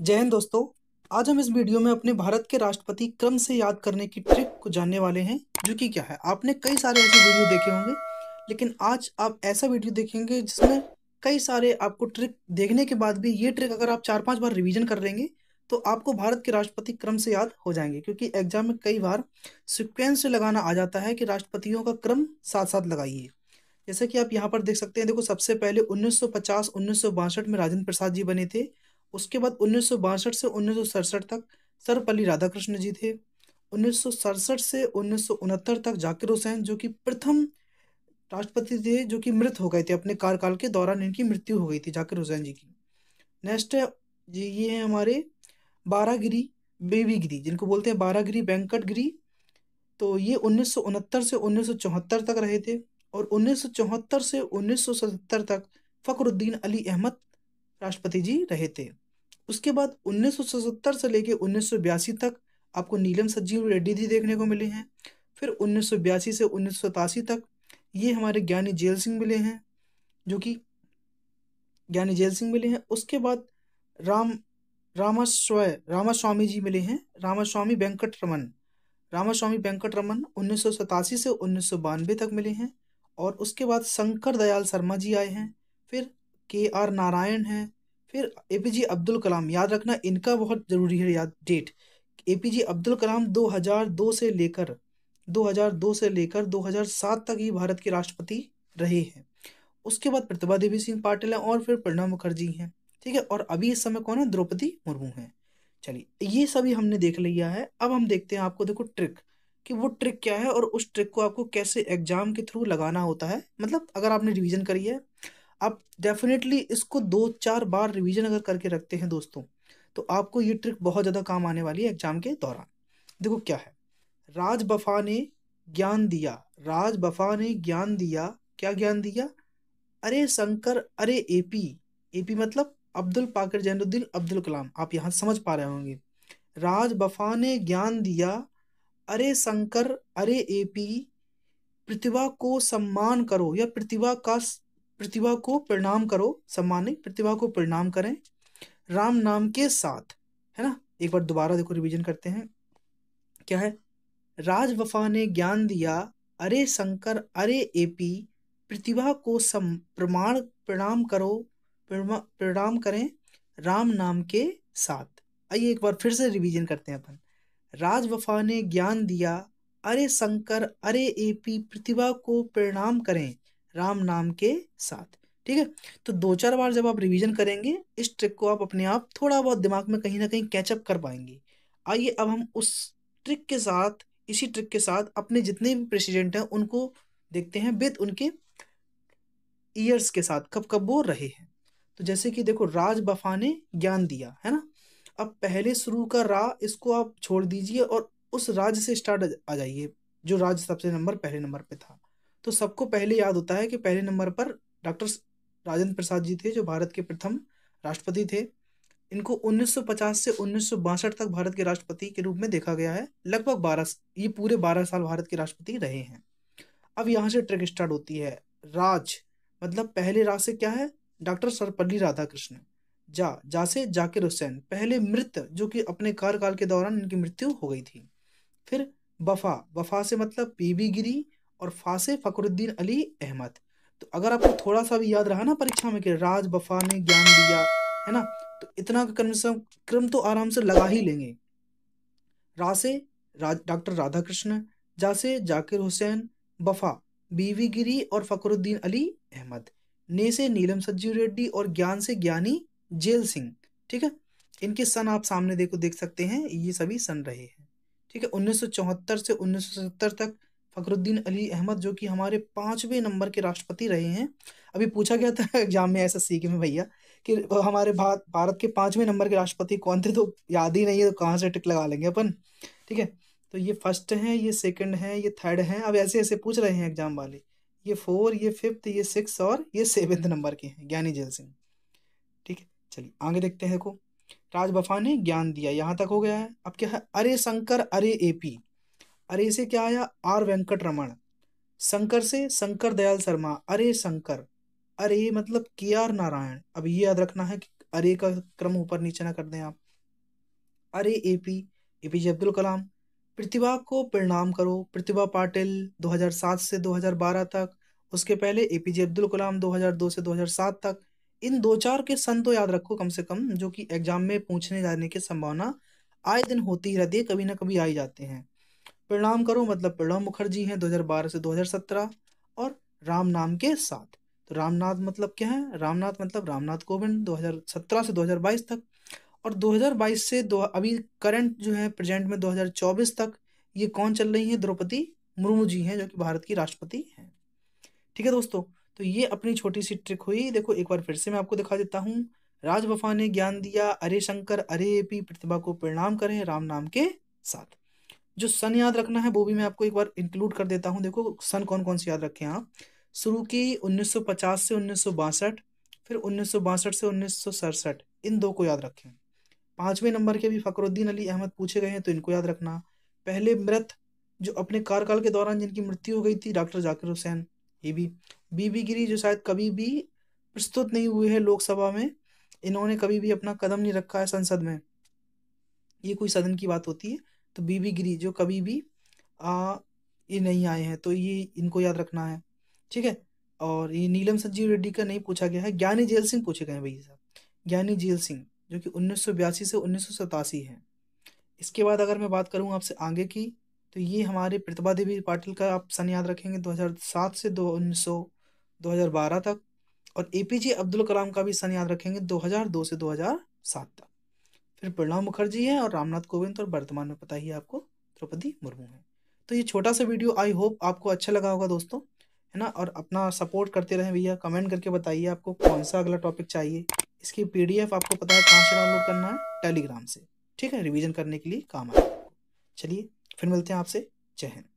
जय हिंद दोस्तों। आज हम इस वीडियो में अपने भारत के राष्ट्रपति क्रम से याद करने की ट्रिक को जानने वाले हैं, जो कि क्या है। आपने कई सारे ऐसे वीडियो देखे होंगे, लेकिन आज आप ऐसा वीडियो देखेंगे जिसमें कई सारे आपको ट्रिक देखने के बाद भी ये ट्रिक अगर आप 4-5 बार रिवीजन कर लेंगे तो आपको भारत के राष्ट्रपति क्रम से याद हो जाएंगे। क्योंकि एग्जाम में कई बार सिक्वेंस से लगाना आ जाता है कि राष्ट्रपतियों का क्रम साथ साथ लगाइए। जैसे कि आप यहाँ पर देख सकते हैं, देखो सबसे पहले 1950-1962 में राजेंद्र प्रसाद जी बने थे। उसके बाद 1962 से 1967 तक सर्वपल्ली राधाकृष्ण जी थे। 1967 से 1969 तक जाकिर हुसैन, जो कि प्रथम राष्ट्रपति थे जो कि मृत हो गए थे, अपने कार्यकाल के दौरान इनकी मृत्यु हो गई थी जाकिर हुसैन जी की। नेक्स्ट है जी, ये है हमारे बारागिरी बेबी गिरी, जिनको बोलते हैं बारागिरी वेंकट गिरी। तो ये 1969 से 1974 तक रहे थे। और 1974 से 1977 तक फखरुद्दीन अली अहमद राष्ट्रपति जी रहे थे। उसके बाद 1977 से लेके 1982 तक आपको नीलम संजीव रेड्डी जी देखने को मिले हैं। फिर 1982 से 1987 तक ये हमारे ज्ञानी जेल सिंह मिले हैं, जो कि ज्ञानी जेल सिंह मिले हैं। उसके बाद राम रामास्वामी जी मिले हैं, रामास्वामी वेंकट रमन। रामास्वामी वेंकट रमन 1987 से 1992 तक मिले हैं। और उसके बाद शंकर दयाल शर्मा जी आए हैं। फिर KR नारायण हैं। फिर APJ अब्दुल कलाम, याद रखना इनका बहुत जरूरी है याद डेट। APJ अब्दुल कलाम 2002 से लेकर 2007 तक ही भारत के राष्ट्रपति रहे हैं। उसके बाद प्रतिभा देवी सिंह पाटिल हैं और फिर प्रणब मुखर्जी हैं। ठीक है, और अभी इस समय कौन है? द्रौपदी मुर्मू हैं। चलिए, ये सभी हमने देख लिया है। अब हम देखते हैं आपको, देखो ट्रिक, कि वो ट्रिक क्या है और उस ट्रिक को आपको कैसे एग्जाम के थ्रू लगाना होता है। मतलब अगर आपने रिवीजन करी है, आप डेफिनेटली इसको 2-4 बार रिवीजन अगर करके रखते हैं दोस्तों, तो आपको ये ट्रिक बहुत ज्यादा काम आने वाली है एग्जाम के दौरान। देखो क्या है, राज बफा ने ज्ञान दिया। राज बफा ने ज्ञान दिया, क्या ज्ञान दिया? अरे शंकर, अरे AP। AP मतलब अब्दुल पाकिर जैनुद्दीन अब्दुल कलाम, आप यहाँ समझ पा रहे होंगे। राज बफा ने ज्ञान दिया, अरे शंकर, अरे AP, प्रतिभा को सम्मान करो, या प्रतिभा को प्रणाम करो, सम्मान नहीं, प्रतिभा को प्रणाम करें राम नाम के साथ। है ना? एक बार दोबारा देखो, रिवीजन करते हैं। क्या है? राज वफा ने ज्ञान दिया, अरे शंकर, अरे AP, प्रतिभा को सम प्रमाण प्रणाम करो, प्रणाम करें राम नाम के साथ। आइए एक बार फिर से रिवीजन करते हैं अपन। राज वफा ने ज्ञान दिया, अरे शंकर, अरे AP, प्रतिभा को प्रणाम करें राम नाम के साथ। ठीक है, तो 2-4 बार जब आप रिवीजन करेंगे, इस ट्रिक को आप अपने आप थोड़ा बहुत दिमाग में कहीं ना कहीं कैचअप कर पाएंगे। आइए अब हम उस ट्रिक के साथ, इसी ट्रिक के साथ अपने जितने भी प्रेसिडेंट हैं उनको देखते हैं विद उनके ईयर्स के साथ, कब कब वो रहे हैं। तो जैसे कि देखो, राज बफा ने ज्ञान दिया, है ना। अब पहले शुरू का रा, इसको आप छोड़ दीजिए और उस राज से स्टार्ट आ जाइए, जो राज सबसे पहले नंबर पे था। तो सबको पहले याद होता है कि पहले नंबर पर डॉक्टर राजेंद्र प्रसाद जी थे, जो भारत के प्रथम राष्ट्रपति थे। इनको 1950 से 1962 तक भारत के राष्ट्रपति के रूप में देखा गया है। लगभग 12, ये पूरे 12 साल भारत के राष्ट्रपति रहे हैं। अब यहाँ से ट्रिक स्टार्ट होती है। राज मतलब पहले राज से क्या है? डॉक्टर सर्वपल्ली राधाकृष्ण। जा से जाकिर हुसैन, पहले मृत, जो कि अपने कार्यकाल के दौरान इनकी मृत्यु हो गई थी। फिर वफा से मतलब बीबी गिरी, और फा से फखरुद्दीन अली अहमद। तो अगर आपको थोड़ा सा भी याद रहा ना परीक्षा में कि राज बफा ने ज्ञान दिया, है ना, तो इतना का क्रम तो आराम से लगा ही लेंगे। रा से डॉक्टर राधाकृष्ण, जा से जाकिर हुसैन, बफा बीवी गिरी और फखरुद्दीन अली अहमद, ने से नीलम संजीव रेड्डी, और ज्ञान से ज्ञानी जेल सिंह। ठीक है, इनके सन आप सामने देखो, देख सकते हैं, ये सभी सन रहे हैं। ठीक है, 1974 से 1970 तक फखरुद्दीन अली अहमद, जो कि हमारे 5वें नंबर के राष्ट्रपति रहे हैं। अभी पूछा गया था एग्जाम में SSC के में भैया, कि हमारे भारत के 5वें नंबर के राष्ट्रपति कौन थे, तो याद ही नहीं है, तो कहाँ से टिक लगा लेंगे अपन। ठीक है, तो ये फर्स्ट है, ये सेकंड है, ये थर्ड है। अब ऐसे ऐसे पूछ रहे हैं एग्जाम वाले, ये 4, ये 5th, ये 6 और ये 7th नंबर के हैं, ज्ञानी जैल सिंह। ठीक है, चलिए आगे देखते हैं। देखो, राज बफा ने ज्ञान दिया, यहां तक हो गया है। अब क्या है? अरे शंकर, अरे AP। अरे से क्या आया? R वेंकट रमन। शंकर से शंकर दयाल शर्मा, अरे शंकर। अरे मतलब KR नारायण। अब ये याद रखना है कि अरे का क्रम ऊपर नीचे ना कर दें आप। अरे एपी, एपीजे अब्दुल कलाम। प्रतिभा को प्रणाम करो, प्रतिभा पाटिल 2007 से 2012 तक। उसके पहले एपीजे अब्दुल कलाम 2002 से 2007 तक। इन दो चार के सन तो याद रखो कम से कम, जो कि एग्जाम में पूछने जाने की संभावना आए दिन होती ही रहती है, कभी ना कभी आ ही जाते हैं। प्रणाम करो मतलब प्रणब मुखर्जी हैं 2012 से 2017। और राम नाम के साथ, तो रामनाथ मतलब क्या है, रामनाथ मतलब रामनाथ कोविंद 2017 से 2022 तक। और 2022 से दो अभी करंट जो है प्रेजेंट में 2024 तक ये कौन चल रही है, द्रौपदी मुर्मू जी हैं, जो कि भारत की राष्ट्रपति हैं। ठीक है दोस्तों, तो ये अपनी छोटी सी ट्रिक हुई। देखो एक बार फिर से मैं आपको दिखा देता हूँ। राज बफा ने ज्ञान दिया, अरे शंकर अरे एपी, प्रतिभा को प्रणाम करें राम नाम के साथ। जो सन याद रखना है वो भी मैं आपको एक बार इंक्लूड कर देता हूँ। देखो सन कौन कौन से याद रखें आप। शुरू की 1950 से 1962, फिर 1962 से 1967, इन दो को याद रखें। 5वें नंबर के भी फखरुद्दीन अली अहमद पूछे गए हैं, तो इनको याद रखना। पहले मृत जो अपने कार्यकाल के दौरान जिनकी मृत्यु हो गई थी, डॉक्टर जाकिर हुसैन, ये भी। बीबी गिरी जो शायद कभी भी प्रस्तुत नहीं हुए हैं लोकसभा में, इन्होंने कभी भी अपना कदम नहीं रखा है संसद में, ये कोई सदन की बात होती है। तो बीबी गिरी जो कभी भी आ ये नहीं आए हैं, तो ये इनको याद रखना है। ठीक है। और ये नीलम संजीव रेड्डी का नहीं पूछा गया है, ज्ञानी जेल सिंह पूछे गए हैं भैया साहब, ज्ञानी जेल सिंह, जो कि 1982 से 1987 है। इसके बाद अगर मैं बात करूं आपसे आगे की, तो ये हमारे प्रतिभा देवी पाटिल का आप सन याद रखेंगे 2007 से 2012 तक। और एपीजे अब्दुल कलाम का भी सन याद रखेंगे 2002 से 2007 तक। फिर प्रणब मुखर्जी है और रामनाथ कोविंद, और वर्तमान में पता ही है आपको द्रौपदी मुर्मू है। तो ये छोटा सा वीडियो आई होप आपको अच्छा लगा होगा दोस्तों, है ना। और अपना सपोर्ट करते रहें भैया, कमेंट करके बताइए आपको कौन सा अगला टॉपिक चाहिए। इसकी पीडीएफ आपको पता है कहाँ से डाउनलोड करना है, टेलीग्राम से। ठीक है, रिवीजन करने के लिए काम आएगा आपको। चलिए फिर मिलते हैं आपसे। जय हिंद।